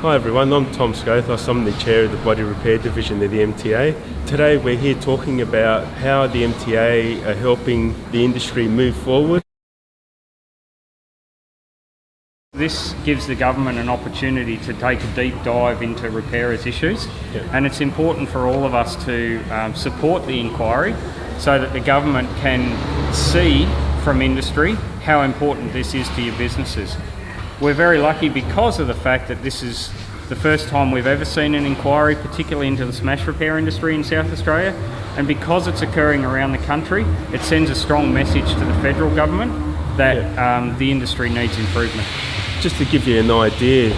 Hi everyone, I'm Tom Skothos. I'm the chair of the body repair division of the MTA. Today we're here talking about how the MTA are helping the industry move forward. This gives the government an opportunity to take a deep dive into repairers' issues, and it's important for all of us to support the inquiry so that the government can see from industry how important this is to your businesses. We're very lucky because of the fact that this is the first time we've ever seen an inquiry, particularly into the smash repair industry in South Australia, and because it's occurring around the country, it sends a strong message to the federal government that the industry needs improvement. Just to give you an idea,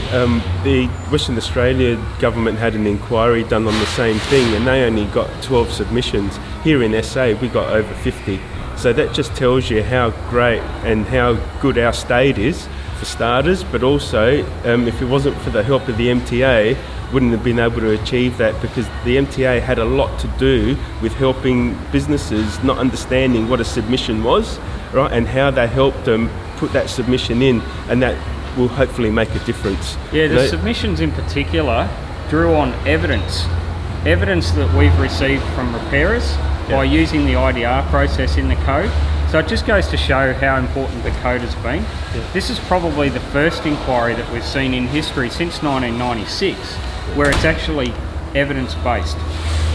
the Western Australia government had an inquiry done on the same thing and they only got 12 submissions. Here in SA we got over 50. So that just tells you how great and how good our state is, for starters, but also if it wasn't for the help of the MTA, wouldn't have been able to achieve that, because the MTA had a lot to do with helping businesses not understanding what a submission was, right, and how they helped them put that submission in, and that will hopefully make a difference. Yeah, the submissions in particular drew on evidence that we've received from repairers by using the IDR process in the code. So it just goes to show how important the code has been. This is probably the first inquiry that we've seen in history since 1996 where it's actually evidence-based.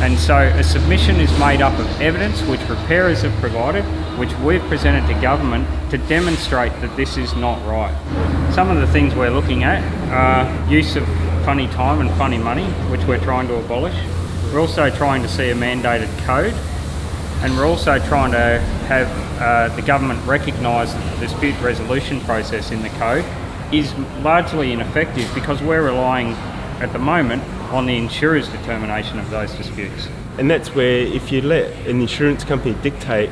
And so a submission is made up of evidence which repairers have provided, which we've presented to government to demonstrate that this is not right. Some of the things we're looking at are use of funny time and funny money, which we're trying to abolish. We're also trying to see a mandated code, and we're also trying to have the government recognise that the dispute resolution process in the code is largely ineffective because we're relying at the moment on the insurer's determination of those disputes. And that's where, if you let an insurance company dictate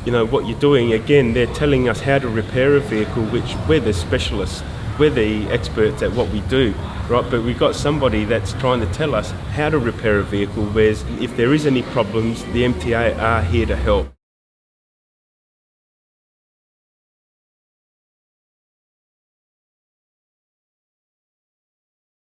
what you're doing, again, they're telling us how to repair a vehicle, which we're the specialists, we're the experts at what we do, right? But we've got somebody that's trying to tell us how to repair a vehicle, whereas if there is any problems, the MTA are here to help.